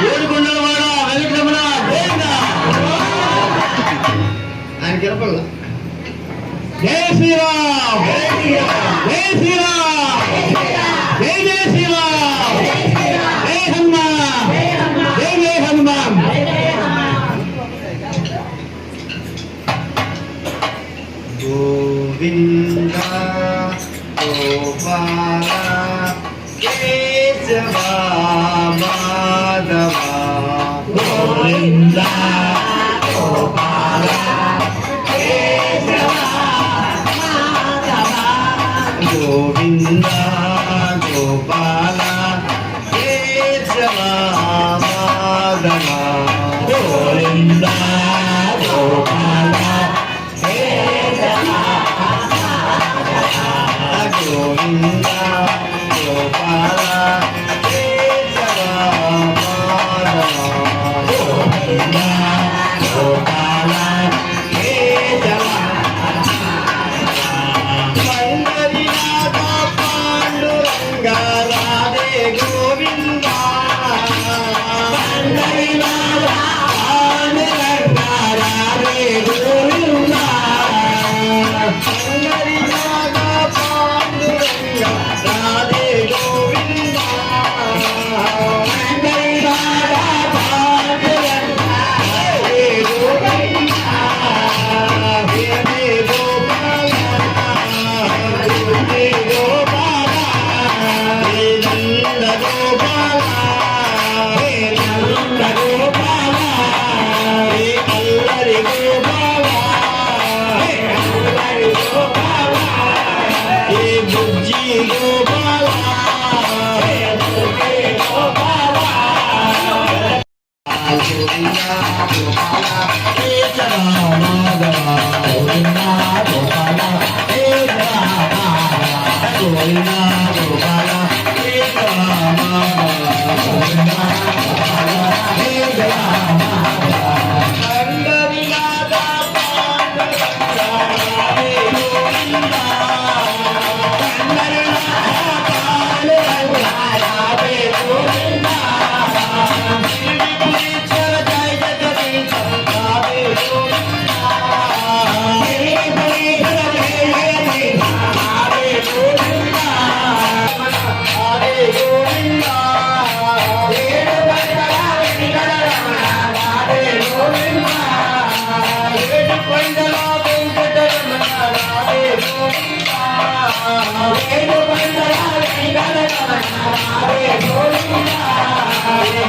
ఏడుకొండలవాడ వెంకటరమణ గోవింద. ఆయన కిరపల్ల జై శ్రీరామ్, జై శ్రీరామ్, జై జై శ్రీరామ్, జై హనుమాన్, జై జై హనుమాన్. గోవింద గోపాల కేశవ మాధవ. గోవింద గోపాల కేశవ మాధవ. గోవింద గోపాల కేశవ మాధవ. గోవింద గోపాల గోవింద గోపాల కేశవ మాధవ. గోవింద గోపాల కేశవ. పండరినాథ పాండురంగ రాధే గోవింద. పండరినాథ పాండురంగ రాధే గోవింద. పండరినాథ పాండురంగ రాధే గోవింద. పండరినాథ పాండురంగ రాధే గోవింద. హే గోపాల, హే గోపాల, హే నంద గోపాల, హే నంద గోపాల, హే అల్లరి గోపాల, హే అల్లరి గోపాల, హే బుజ్జి గోపాల, హే బుజ్జి గోపాల. గోవింద గోపాల కేశవ మాధవ. గోవింద గోపాల కేశవ మాధవ. గోవింద గోపాల కేశవ మాధవ. గోవింద గోపాల కేశవ మాధవ. పండరినాథ పాండురంగ రాధే గోవింద. పండరినాథ పాండురంగ రాధే గోవింద. జయ జగదీశ రాధే గోవింద. రాధే గోవింద, రాధే గోవింద. రాధే గోవింద. ఏడుకొండల వెంకటరమణ రాధే గోవింద. ఏడుకొండల వెంకటరమణ రాధే గోవింద.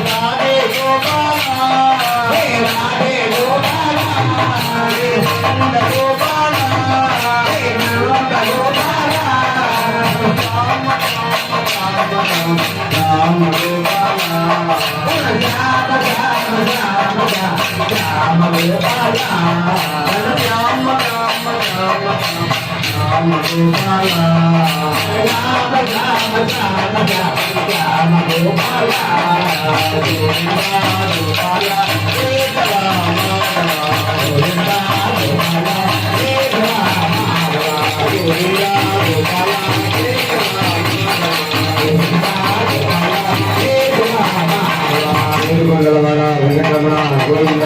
రాధే గోపాల, హే రాధే గోపాల, హే నంద గోపాల, హే నంద గోపాల. రామ రామ రామ గోపాల, రామ రామ రామ రామ గోపాల, రామ రామ రామ రామ గోపాల, రామ రామ రామ రామ గోపాల. గోవింద గోపాల కేశవ మాధవ. గోవింద గోపాల కేశవ మాధవ. గోవింద గోపాల కేశవ మాధవ. గోవింద గోపాల కేశవ మాధవ. ఏడుకొండలవాడ వెంకటరమణ గోవింద.